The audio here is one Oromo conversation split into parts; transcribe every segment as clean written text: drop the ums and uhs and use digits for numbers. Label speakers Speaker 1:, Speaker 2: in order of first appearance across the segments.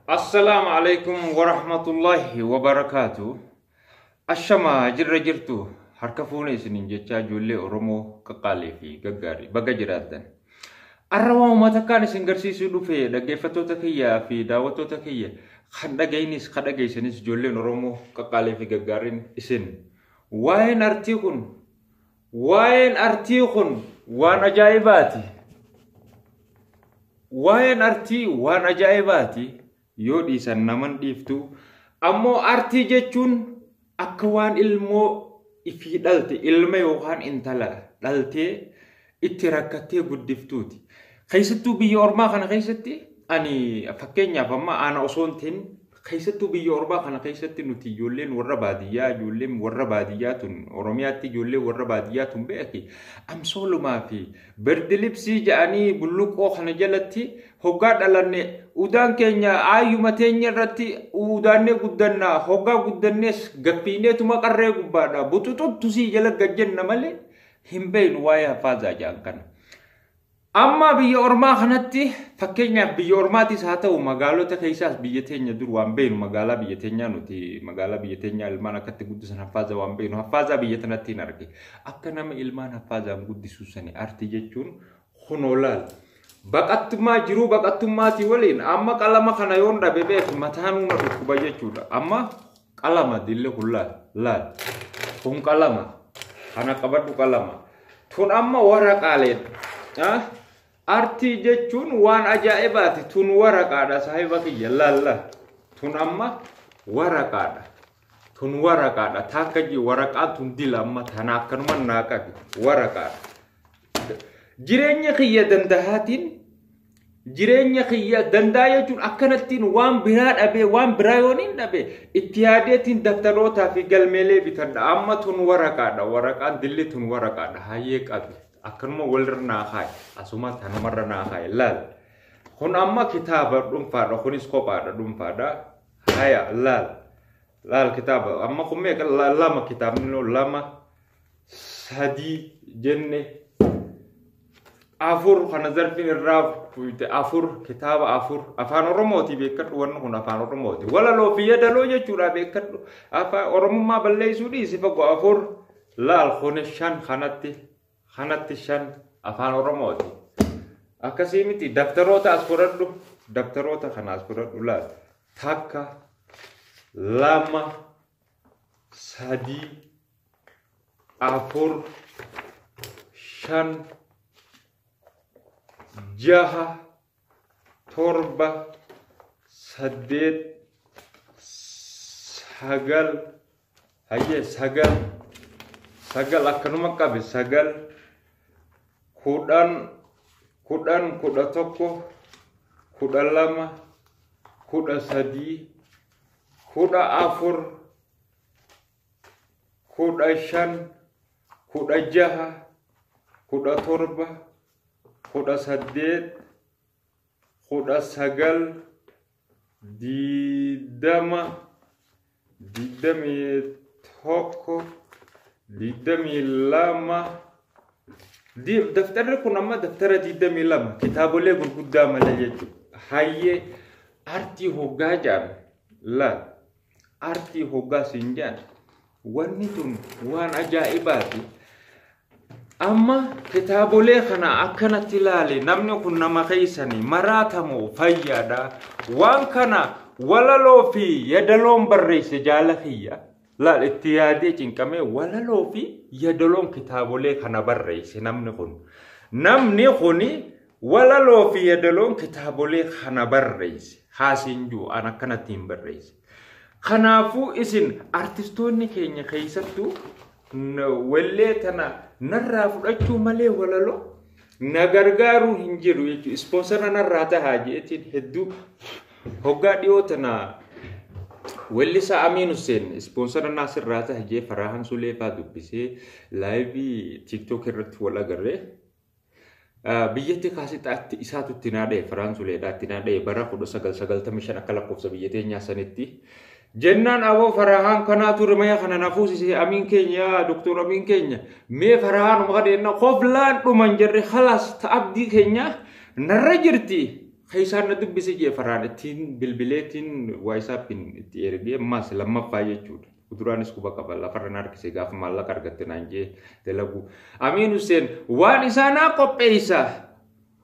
Speaker 1: السلام عليكم ورحمة الله وبركاته. الشما جرتو حركفوني سنين جتشا جولي أورمو كقالي في ققاري بقى جرادا الروا ما تكاني سنجرسي سودو في دقيفتو تكيا في داوتو تكيا خد جيسنيس جولي أورمو كقالي في ققارين اسن وين أرتيكن وانا جايباتي وين أرتي وانا جايباتي يودي سنمن ديفتو أمو أرتي جتشون أكوان إلمو إفي دلتي إلمي يوخان انتلا دلتي اتركتي قد دفتوتي خيستو بيورما خانا خيستي أني فكينيا فما أنا أصونتين خيستو بيورما خانا خيستي نتي جولين وربادية جولين ورباديات أورمياتي جولين ورباديات بأكي أم سولو ما في بردلبسي جاني بلوكو خانا جلتي هقاد ألاني udaan keenya ayyuma teenya irratti udaanne guddanna hogga guddannes gappineetuma qarree gubbaadha butututtu si jala gajjenna malee hin beeynu waa'ee hafaazaa jaan kana amma biyya ormaa kanatti fakkeenyaaf biyya ormaatis haa ta'u magaalota keessaas biyya teenya dur waan beeynu magaalaa biyya teenyaa nuti magaalaa biyya teenyaa ilmaan akkatti guddisan hafaazaa waan beeynu hafaazaa biyya tanatti hin arge akka nama ilmaan hafaazaan guddisuu sani arti jechuun hunoolaal baqattummaa jiruu baqattummaati waliin amma qalama kana yoon dhabe beek mataanuma dhukkuba jechuudha amma qalama dille kullaa laal kun qalama kana qabadhu qalama tun amma waraqaaleen artii jechuun waan ajaa'ibaati tun waraqaadha saahiba kiyya laalla tun amma waraqaadha takka ji waraqaan tun dila amma tana akkanuma naaqabi waraqaadha jireenya kiyya dandahaatiin jireenya kiyya dandaa jechuun akkanattiin waan biraa dhabe waan biraa yooniin dhabe itti yaadeetiin daftarootaa fi galmeelee bitadha amma tun waraqaadha waraqaan dilli tun waraqaadha hayyee qabi akkanuma walirra naa kaaye asuma tanumarra naa kaaye laal kun amma kitaaba dhuunfaadha kunis kophaadha dhuunfaadha haya laal kitaaba amma kun meeqa lama kitaabni lama sadii jenne afur kana zarfin irraaf afur kitaaba afur afaan oromooti beekadhu wanni kun afaan oromooti wala loo fi yadaloo jechuudha beekadhu afaan oromummaa balleessuu dhiisi fagoo afur laal kun shan kanatti shan afaan oromooti akkasii miti daftaroota as fudhadhu daftaroota kana as fudhadhu laal takka lama sadii afur shan jaha torba saddeet sagal hayye sagal akkanuma qabe sagal kudha tokko kudha lama kudha sadii kudha afur kudha shan kudha jaha kudha torba kudha saddeet kudha sagal digdamii tokko digdamii lama daftarri kun amma daftara digdamii lama kitaabolee gurguddaa malee jechuudha hayyee artii hoggaa jaan laal artii hoggaa siin jaan wanni tun waan ajaa'ibaati amma kitaabolee kana akkanatti ilaale namni kun nama keessanii maraatamoo fayyaadha waan kana walaloo fi yadaloon barreesse jaala kiyya laal itti yaadee cinqamee walaloo fi yadaloon kitaabolee kana barreesse namni kuni walaloo fi yadaloon kitaabolee kana barreesse haasiin juu an akkanattiin barreesse kanaafuu isin artistoonni keenya keessattuu wallee tana narraa fudhachuu malee walaloo na gargaaruu hin jiru jechuudha ispoonsara narraa tahaa jeetiin hedduu hoggaa dhiyoo tana wallisaa Amiin Hussein ispoonsara naasirraa taha jee Faraahan Suleefaa dubbisee laayivii TikTok irratti wal agarree biyyatti kaasixaatti isaatu itti naadhee Faraahan Suleedhaa itti naadhee bara 1995 akka lakkoofsa biyya teenyaa sanitti jennaan aboo Faraahan kanaatu rimaya kana nafuusisee Amiin keenya Dr. Amiin keenya mee Faraahan umaqa deenna qoflaan dhuman jirre khalaas ta'abdii keenya narra jirti خيسان ندب بسيجي فرانتين بالبلاتين وايسابين تيرجي ماس لما فايجود ودران اسكو بقبل فرنا ركسي غاف مالا كارغتنا انجي تلغو امين حسين وان اسانا قبيسا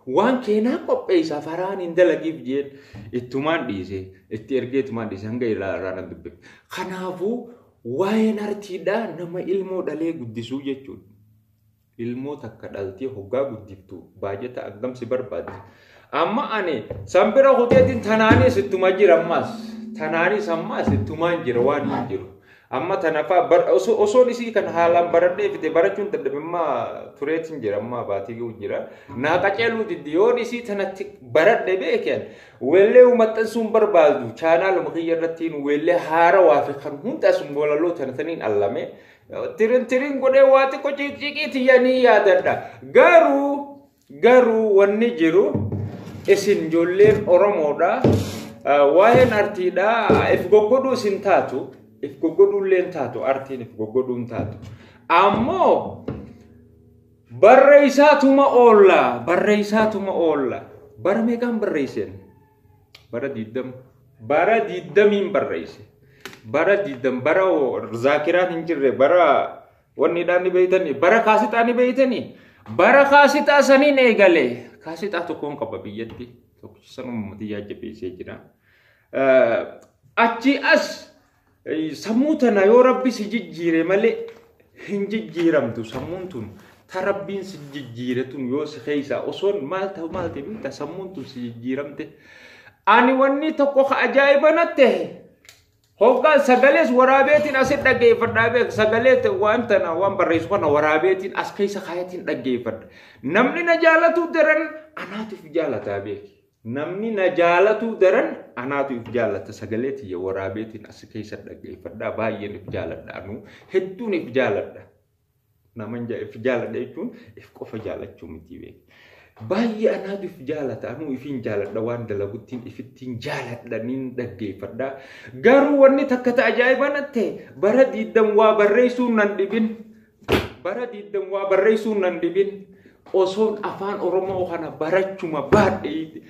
Speaker 1: وان كينا قبيسا فران اندلغيف جين اتمان ديسي اتيرجي اتمان ديسي هنگي رانا دب خنافو واين ارتيدا نما علمو دالي غدسو جچون علمو تكدالتي هوغا غدفتو باجتا اقدم سي برباد amma ane sambira hoteetin tanaani sittuma jira ammas tanaani sammas sittuma jira waan jiru amma tanafa osoon isii kan haalan baradhee fite barachuun dadhabimma tureetin jira amma baatii jira naa qaceelu didiyoon isii tanatti baradhe beeken wellee umattansuun barbaadu chaanaal mukiyya irrattiin wellee haara waafi kan hundaasum bolaloo tanataniin allame tirin godhee waati qociqiiti yani yaadadha garuu wanni jiru isin jolleen oromoodha waa'een artiidha if goggoduu isin taatu if goggoduulleen taatu artiin if goggoduun taatu ammoo barreessaatuma oolla bara meeqaan barreessan bara 20 barreesse bara 20 bara zaakiraan hin jirre bara wanni dhaani beeytanii bara kaasixaani beeytanii bara kaasixaa saniin eegale kaasixaa tokkoon qaba biyyatti tokkisan ummati yaajjabeessee jira achi as sammuu tana yoo rabbi si jijjiire malee hin jijjiiramtu sammuun tun ta rabbiin si jijjiire tun yoo si keeysa osoon maal ta'e bitta sammuun tun si jijjiiramte ani wanni tokko ajaa'iba natte hoggaan sagalees waraabeetiin asit dhaggeeffadhaa beek sagaleet wantana waan barreessu kana waraabeetiin as keessa kaayatiin dhaggeeffadha namni na jaalatu daran anaatuuf jaalataa beek namni na jaalatu daran anaatuuf jaalata sagaleetii ya waraabeetiin as keessa dhaggeeffadhaa baay'een if jaaladha anu hedduun if jaaladha naman if jaaladha jechuun if qofa jaalachuu miti beek baay'ee anaatuuf jaalata anu ifin jaaladha waan dalaguttiin ifittiin jaaladha nin dhaggeeffadha garuu wanni takka ta ajaa'iba natte bara diiddan waa barreessuun nan dhibin osoon afaan oromoo kana barachuma baadhee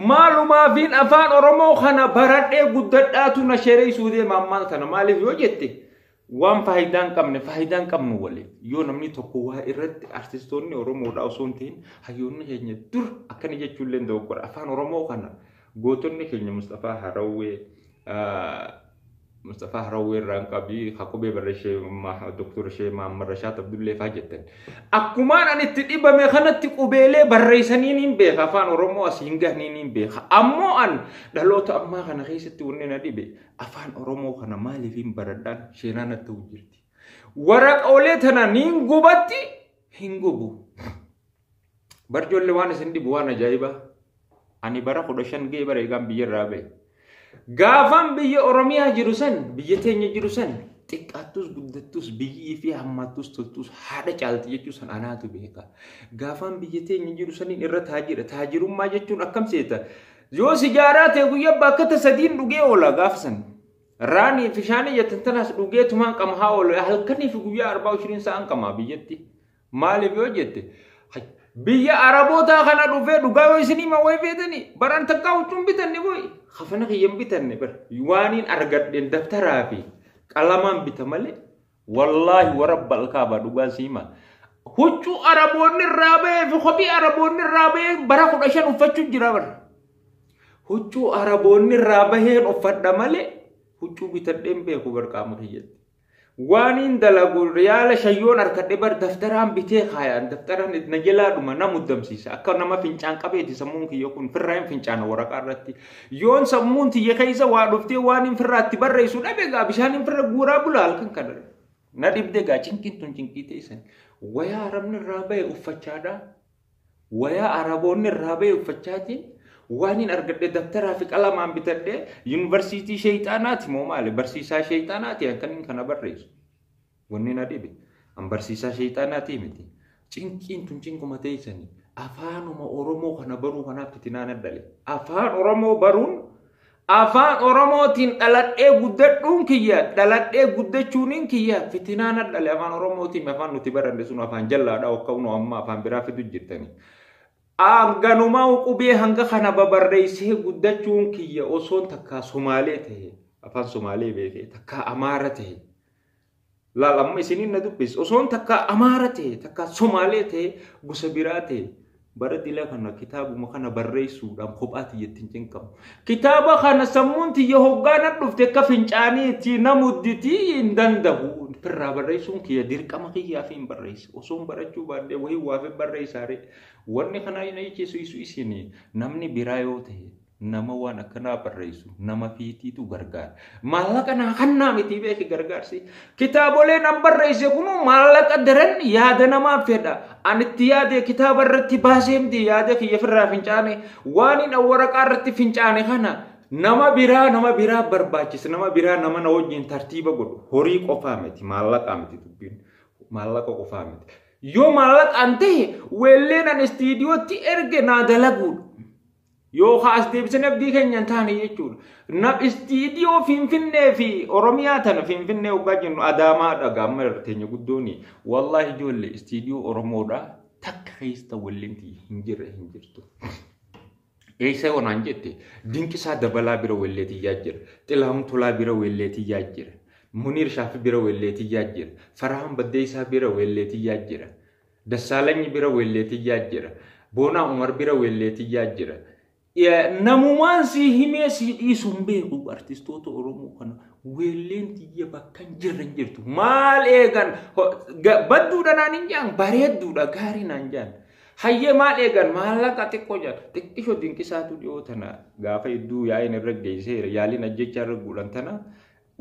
Speaker 1: maalumaafin afaan oromoo kana baradhee guddadhaatu na shereessuu deema ammaan kana maaliif yoo jette waan faayidaan qabnu wali yoo namni tokko waa irratti artistoonni oromoodha osoon ta'in hayyoonni keenya dur akkani jechuullee dogoggora afaan oromoo kana gootonni keenya Mustafa Harawee Ranqabii Hakobee Barreshee Dr. Shee Mahammad Rashaad Abdullee Faajettan akkumaan ani itti dhibame kanatti qubeelee barreessaniin hin beeka afaan oromoo asiin gahniin hin beeka ammoo an dhaloota ammaa kana keessatti wanni na dhibe afaan oromoo kana maaliif hin baradhaan sheenaa natti jirti waraqoolee tana niin gubatti hin gubu barjoollee waan isin dhibu waan ajaa'iba ani bara 15 gee bara eegaan biyyarraa ba'e gaafan biyya oromiyaa jiru san biyya teenya jiru san xiqqaattus guddattus biyyii fi hammattus toltus haadha caalti jechuu san anaatu beeka gaafan biyya teenya jiru saniin irra taajirummaa jechuun akkam seeta yoo sijaaraa ta'e guyyaa bakkata sadiin dhugee oola gaafsan raanii fi shaanii jettantanaas dhugee tumaan qama haa oola halkanii fi guyyaa 24 sa'aan qama biyyatti maaliif yoo jette biyya araboota kana dhufee dhugaa yoo isinii ma way feetanii baran takkaa huccuun bitanne boy khafana kiyyan bitanne bar waaniin argadhen daftaraa fi qalamaan bita malee wallahi warabbal kaaba dhugaa siima huccuu araboonni raabee fi kophii araboonni raabee bara 15 uffachuu jira bar huccuu araboonni raabee uffadha malee huccuu bitadheen beeku bar qaama kiyyatti waaniin dalagu riyaala shayyoon arkadhe bar daftaraan bitee kaayaan daftaraan najelaadhuma na muddamsiisa akka nama fincaan qabeeti sammuun kiyya kun firraan fincaana waraqaa irratti yoon sammuun tiyya keessa waa dhuftee waaniin firraatti barreessu dhabe gaa bishaaniin firra guuraa bulaa halkan kana na dhibde gaa cinqiin tun cinqii teessan wayaa arabni irraa ba'e uffachaadha wayaa araboonni irraa ba'e uffachaatiin waaniin argadhe daftaraa fi qalamaan bitadhe yuunivarsiitii sheeyxaanaati moo maali barsiisaa sheeyxaanaati akkaniin kana barreessu wanni na dhibe an barsiisaa sheeyxaanaati miti cinqiin tun cinquma teessanii afaanuma oromoo kana baruu kanaaf fitinaan addale afaan oromoo baruun afaan oromootiin dhaladhee guddadhuun kiyya dhaladhee guddachuuniin kiyya fitinaan addale afaan oromootiin afaan nuti baranne sun afaan jallaadha akka unu amma afaan biraa fidu jirtanii aanganumaa qubee hanga kana babarreessee guddachuun kiyya osoon takka Somaalee ta'e afaan Somaalee beekee takka Amaara ta'e laal amma isiniin na dubbis osoon takka Amaara ta'e takka Somaalee ta'e gosa biraa ta'e bara dila kana kitaabuma kana barreessuudhaan kophaatti jettiin cinqamu kitaaba kana sammuun tiyya hoggaana dhufte akka fincaaniitti namudditi hin danda'u firraa barreessuun kiyya dirqama kiyyaa fi hin barreessu osoon barachuu baadhee wayii waafe barreessaare wanni kana hin ayicheessu isinii namni biraa yoo ta'e nama waan akkanaa barreessu nama fiitiitu gargaara maallaqa naa kannaa miti beeki gargaarsi kitaabolee nan barreesse kunu maallaqa daran yaada namaa fedha anitti yaade kitaaba irratti baaseemti yaada kiyya firraa fincaane waan hin waraqaa irratti fincaane kana nama biraa barbaachisa nama biraa nama na wajjin tartiiba godhu horii qofaa miti maallaqa miti dubbiin maallaqa qofaa miti yoo maallaqaan ta'e weelleen an istiidiyootti erge naa dalaguudha yoo haas deebisanii abdii keenyaan taane jechuudha. Na istiidiyoo Finfinnee fi Oromiyaa tana Finfinnee waggaa jennu Adaamaa dhagaama irteenya guddooni. Wallahi ijoollee istiidiyoo Oromoodha takka keessa wallinti hin jirtu. Eessa onaan jette Dinqisaa Dabalaa bira welleetii jira. Xilaahun Tolaa bira welleetii jira. Muniir Shaafi bira welleetii jira. Farahaan Baddeessaa bira welleetii jira. Dassaalanyi bira welleetii jira. Boonaa Umar bira welleetii jira. Namumaan si himee si dhiisuun beeku artistoota Oromoo kana weelleen tiyya bakka hin jirtu maal eegan badduudha naan hin jaan bareedduudha gaarii naan jaan hayyee maal eegan maallaqa xiqqoo jaan xiqqishoo Dinqisaatu dhiyoo tana gaafa idduu yaa'in irra geessee yaaliin ajjechaa irra guudhan tana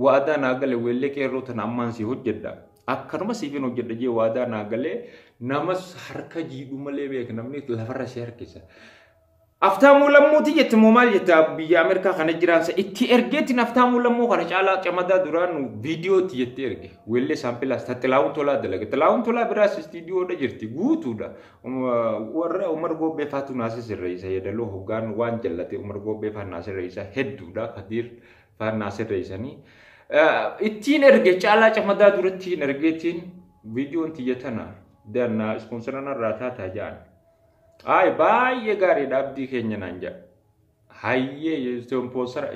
Speaker 1: waadaa naa gale weellee qeerroo tana ammaan si hojjedha akkanuma siifin hojjedha jee waadaa naa galee namas harka jiidhu malee beeka namni lafarra si harkisa. Aftaamuu lammuutii jetti moo maal jetta biyya Ameerikaa kana jiraansa itti ergeetiin aftaamuu lammuu kana caalaa camadaa duraan viidiyootti jetti erge weellee saampilaas Xilaahun Tolaa dalage Xilaahun Tolaa biraas istiidiyoodha jirti guutuudha warra Umar Goobbee faatu naasis irreessa yedaloo hoggaan waan jallate Umar Goobbee faan naasis irreessa hedduudha Kadiir faan naasis irreessanii ittiin erge caalaa camadaa durattiin ergeetiin viidiyoon tiyyatana danna ispoonsarana irraa taataa ja'an. Ay baay'ee gaariidha abdii keenya naan jedha. Hayyee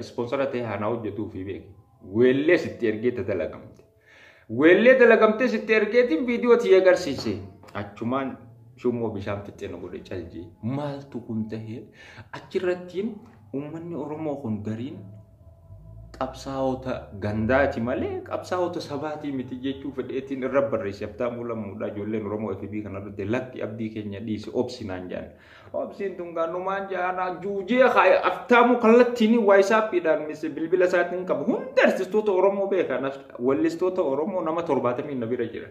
Speaker 1: ispoonsara ta'e haa hojjetuu fi beeki. Weellee sitti ergeeta dalagamte. Weellee dalagamtee sitti ergeetiin viidiyoo tiyya agarsiise. Achumaan shummoo bishaan fixee na godhe caljii. Maaltu kun ta'ee achirrattiin uummanni Oromoo kun gariin qabsaa'ota gandaati malee qabsaa'ota sabaatii miti jechuu fedheetiin irra barreesse Aftaamuu lammuudha ijoolleen Oromoo FB kana irratti lakki abdii keenya dhiise obsinaan jaan obsiin tun gaannumaan jaana juujee Aftaamuu kallattiin waayisaappiidhaan bilbila isaatiin qabu hunda artistoota Oromoo beekan weellistoota Oromoo nama 70 na bira jira.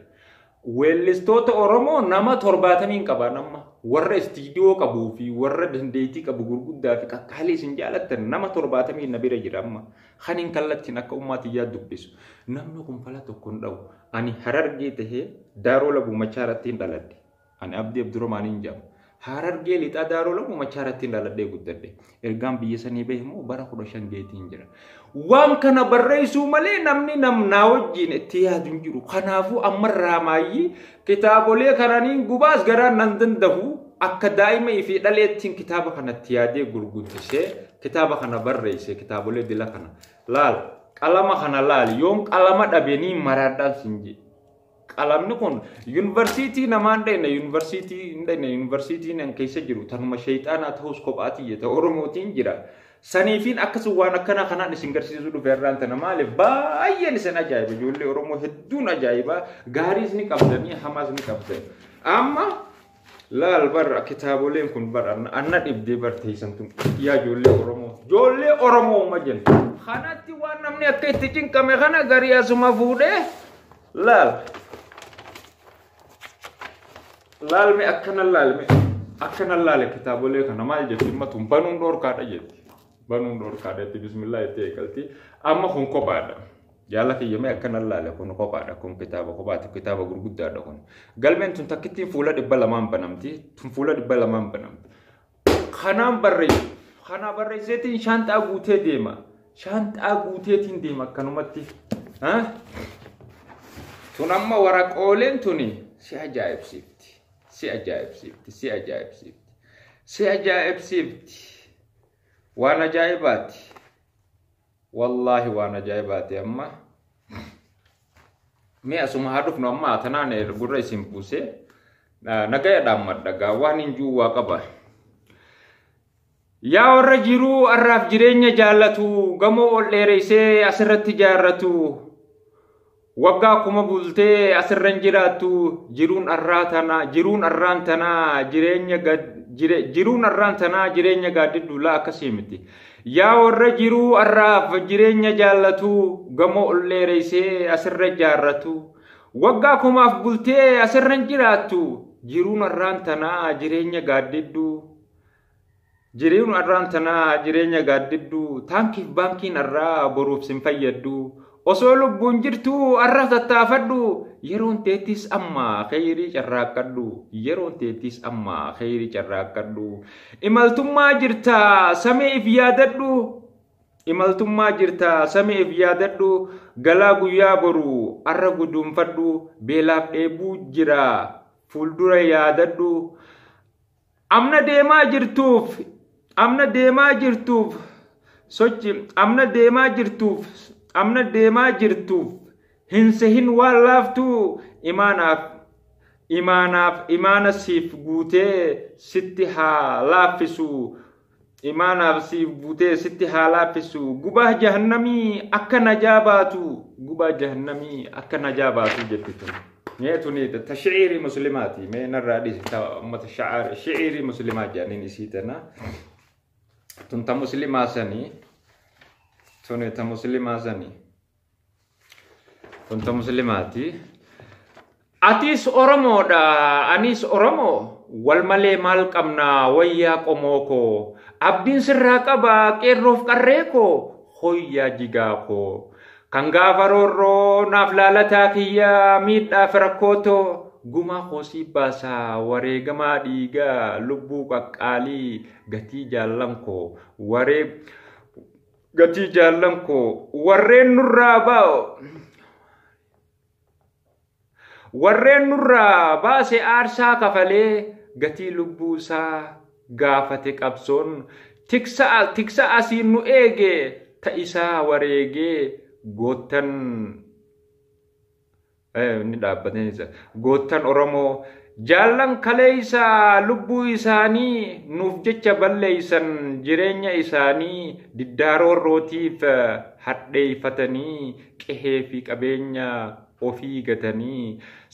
Speaker 1: Weellistoota Oromoo nama 70 qaba nama warra istiidiyoo qabuu fi warra dandeettii qabu gurguddaa fi qaqqaalee isin jaalattan nama 70 na bira jira amma kaniin kallattiin akka ummaatii yaa dubbisu namni kun fala tokko hin dhawu ani Harargee tahee Daaroo Labuu Machaaratti hin dhaladhe ani Abdii Abdurrahmaaniin jedhama Harargee lixaa Daaroo Labuu Machaaratti hin dhaladhee guddadhe ergaan biyya sanii beekamu bara 15 geetiin jira. Waan kana barreessuu malee namni namnaa wajjin itti yaadu hin jiru. Kanaafuu ammarraa maayyii kitaabolee kananiin gubaas garaan nan danda'u akka daa'ima fi dhaleettiin kitaaba kanatti yaadee gurguddisee kitaaba kana barreesse kitaabolee dila kana laal qalama kana laal yoon qalama dhabeenii maraadhaan sinji. Qalamni kun yuunivarsiitii namaan dhayna yuunivarsiitiin an keessa jiru tanuma shayxaanaa ta'us kophaati jeta Oromootiin jira. Saniifin akkas waan akkana kanaan isin garsiisuu dhufeerraan tana maaliif baay'een isin ajaa'iba ijoollee Oromoo hedduun ajaa'iba gaariis ni qabdanii hamaas ni qabdan. Amma laal barra kitaaboleen kun barra anna dhibdee barteessan tun yaa ijoollee Oromoo ma jenna. Kanatti waan namni akka itti cinqame kana garii asuma fuudhee laal me akkana laale kitaabolee kana maal jetti matun banuun dhorkaadha jetti. Banuun dhorkaadha bismillah itti eegalti amma kun kophaadha. Jaalati yemee akkana laale kun kophaadha kun kitaaba kophaati kitaaba gurguddaadha kun. Galmeen tun takkittiin fuula 200 banamti tun fuula 200 banamti. Kanaan barreesseetiin shaanxaa guutee deema. Shaanxaa guuteetiin deema akkanumatti. Tun amma waraqooleen tuni si ajaa'ibsiifti. si ajaa'ibsiifti waan ajaa'ibaati wallahi waan ajaa'ibaati amma mee asuma haadufnu amma tanaan gurra isin buuse nagayaadhaan maddagaa waan hinjuu waa qaba yaa warra jiruu arraaf jireenya jaallatu gamoo ol dheereysee asirratti jaarratu waggaa kuma bultee asirran jiraattu jiruun arraan tanaa jireenya gaaddiddu laa akkasii miti yaa warra jiruu arraaf jireenya jaallatu gamoo ol dheereysee asirra jaarratu waggaa kumaaf bultee asirran jiraattu jiruun arraan tanaa jireenya gaaddiddu taankiif baankiin arraa boruuf sin fayyaddu osoo lubbuun jirtu arra tattaafadhu yeroon teettis amma khayrii carraaqqadhu imaltummaa jirta sameef yaadadhu galaa guyyaa boru arra guduunfadhu beelaaf dheebuu jira fuuldura yaadadhu amna deemaa jirtuuf hinsehin waan laaftu imaana siif guutee sitti haa laaffisu gubaa jahannamii akka najaa baatu jettu نيتوني تشعيري مسلماتي من الراديس شعيري مسلمات يعني نسيتنا تنت مسلماسني توني مسلماسني تنت مسلماتي أتيس أورمو دا أنيس أورمو والمالي مالكمنا ويا قموكو أبدين سراكبا كيروف كاريكو خويا جيغاكو Kangavaroro naflalata kiya midha firakoto guma khosi basa wareegama dhiiga lubbu qaqqali gati jallanko warreen nurra baase aarsaa kafalee gati lubbu isaa gaafate qabsoon tiksa asiin nu eege ta isaa wareegee gootan Oromoo jaallan kaleeysa lubbuu isaanii nuuf jecha balleeysan jireenya isaanii diddaarootiif hadheeyfatanii qehee fi qabeenya ofii gatanii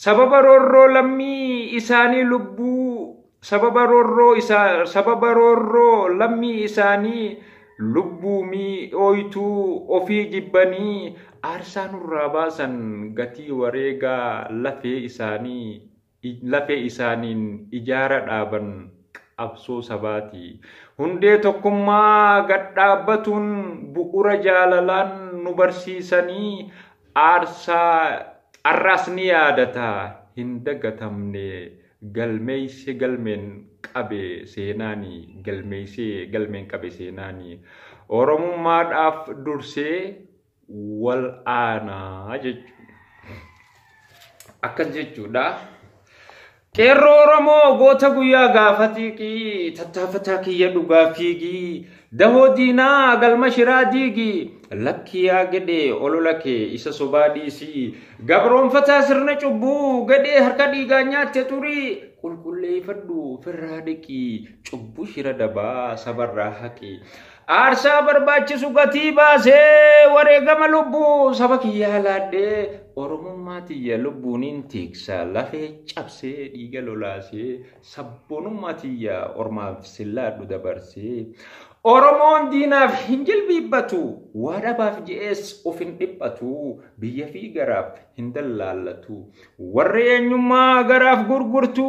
Speaker 1: sababa roorroo lammii isaanii lubbuu mi'ooytuu ofii jibbanii aarsaa nurraa baasan gatii wareegaa lafee isaaniin ijaara dhaaban qabsoo sabaati hundee tokkummaa gad dhaabbatuun bu'uura jaalalaan nu barsiisanii arraas ni yaadata hin dagatamne galmeeyse galmeen qabe seenaanii oromummaadhaaf dursee wal aanaa akkas jechuudha qeerroo Oromoo goota guyyaa gaafatiiqii tattaafataa kiyya dhugaa fiigii dahoo diinaa galma shiraa diigii lakkiyaa gedee olola kee isa sobaa dhiisii gabroonfataa sirna cubbuu gedee harka dhiigaa nyaatte turii qulqulleeffadhu firraa dhiqii cubbuu shira dabaa sabarraa haqii aarsaa barbaachisu gatii baasee wareegama lubbuu saba kiyyaa laadhee oromummaa tiyya lubbuuniin tiksa lafee cabsee dhiiga lolaasee sabboonummaa tiyya ormaaf sillaadhu dabarsee Oromoon diinaaf hin jilbiibbatu waadhabaaf je'ees of hin dhiphatu biyya fi garaaf hin dallaallatu warri eenyummaa garaaf gurgurtu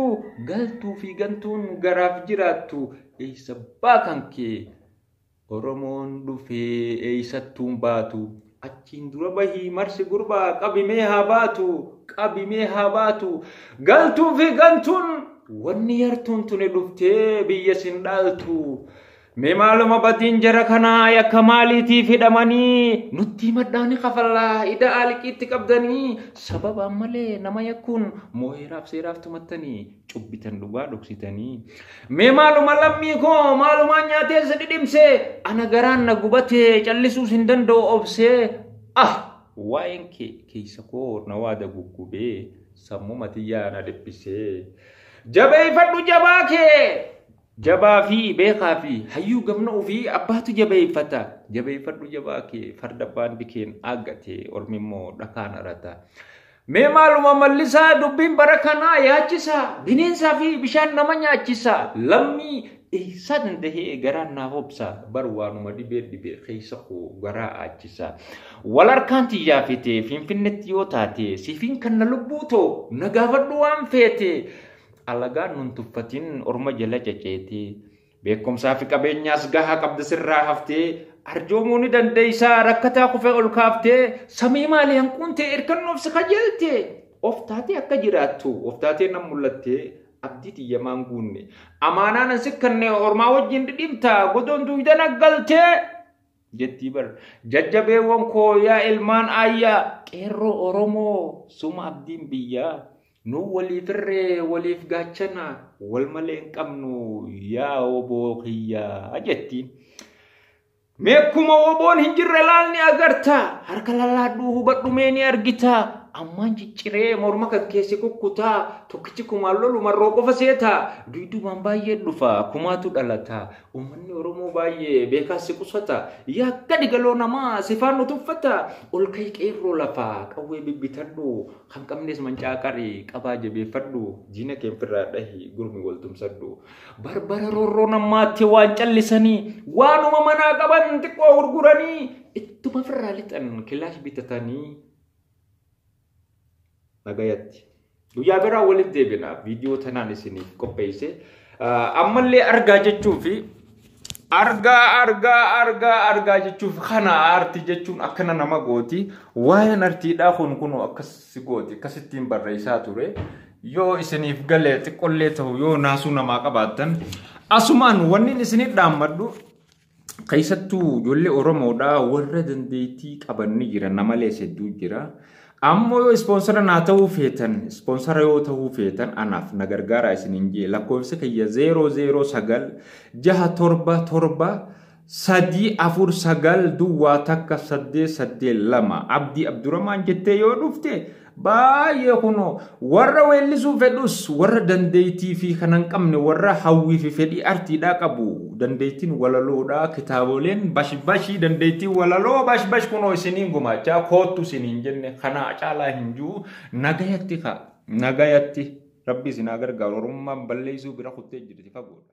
Speaker 1: galtuu fi gantuun garaaf jiraattu eessa baakan kee Oromoon dhufee eessattuun baatu achiin dura bahii marsi gurbaa qabimee haa baatu galtuu fi gantuun wanni yartuun tune dhuftee biyya sin dhaaltu Mee maaluma batiin jara kanaa yakka maaliitiif hidhamanii nutti maddaani kafallaa ida aaliqiitti qabdanii sababa malee nama yakkuun moo'eeraaf seeraaf tumattanii cubbitan dhugaa dhoksitanii. Mee maaluma lammii koo maaluma nyaatee si dhidhimsee ana garaan na gubatee callisuus hin danda'u obsee waa'een keessa koo na waada guggubee sammuu matiyyaa na dhiphisee. Jabeeffadhu jabaa kee jabaa fi beekaa fi hayyuu gamna ofii abbaatu jabeeffata. Jabeeffadhu jabaa kee farda abbaan bikeen aggatee ormi immoo dhakaan arata. Mee maaluma mallisaa dubbiin bara kanaa yaachisa bineensaa fi bishaan nama nyaachisa. Lammii eessa dandahee garaan naaf obsa baru waanuma dhibee keessa koo garaa aachisa. Wal harkaan xiyyaafite finfinnetti yoo taate siifin kan na lubbuutoo na gaafadhu waan feete. Alagaan nun tuffatiin orma jala ceceete beekumsaa fi qabeenyaas gahaa qabda sirraa haftee arjoomuu ni dandeeysaa rakkataa kufee ol kaaftee samii maalii hanquuntee erkannoof si kajeelte of taatee akka jiraattu of taatee nan mul'attee abdii xiyyamaan guunne amaanaan an sikkanne ormaa wajjin dhidhimtaa godoon duudan aggaltee jettii bar jajjabeewwan koo yaa ilmaan ayyaa qeerroo Oromoo suma abdiin biyyaa. Nu waliif irree waliif gaachana wal malee hin qabnu yaa oboo kiyyaa jetti. Meekkuma oboon hin jirre laalni agarta harka lallaadhuu hubadhu mee ni argita. Ammaan cicciree morma kan keessi kukkutaa tokkichi kumaan lolu marroo qofa seeta duudumaan baay'ee dhufa kumaatu dhalata uummanni Oromoo baay'ee beekaas si qusata yakka digaloo namaa sifaan nu tuffata ol ka'ii qeerroo lafaa qawwee bibbitadhu kan qabnes mancaaqarii qabaa jabeeffadhu diina keemfirraa dhahi gurmi waltumsadhu barbara roorroo namaatti waan callisanii waanuma manaa qaban xiqqoo gurguranii ittuma firraa lixan kilaash bitatanii. Nagayatti. Guyyaa biraa walitti deebina viidiyoo tanaan isiniif qopheesse. Ammallee argaa jechuuf argaa jechuuf kana aartii jechuun akkana nama gooti. Waa'een artiidhaa kun akkas gooti akkasittiin barreessaa ture. Yoo isiniif galee xiqqollee ta'u yoo naasuu namaa qabaattan asumaan wanni isiniif dhaammadhu keessattuu ijoollee Oromoodhaa warra dandeettii qabanni jira namalee hedduu jira. Ammoo yoo ispoonsara naa ta'uu feetan ispoonsara yoo ta'uu feetan anaaf na gargaara isiniin jee lakkoofsa kiyya 009 677 349 duwwaa takka 882 Abdii Abdurrahmaan jettee yoo dhufte baay'ee kuno warra weellisuu fedhus warra dandeettii fi kanan qabne warra hawwii fi fedhii artiidhaa qabu dandeettiin walaloodhaa kitaaboleen bashii dandeettiin walaloo bash kuno isiniin gumaachaa koottu isiniin jenne kana caalaa hin jiru nagayatti rabbi isin gargaaru oromummaan balleessuu bira kuttee jirti fagoodha.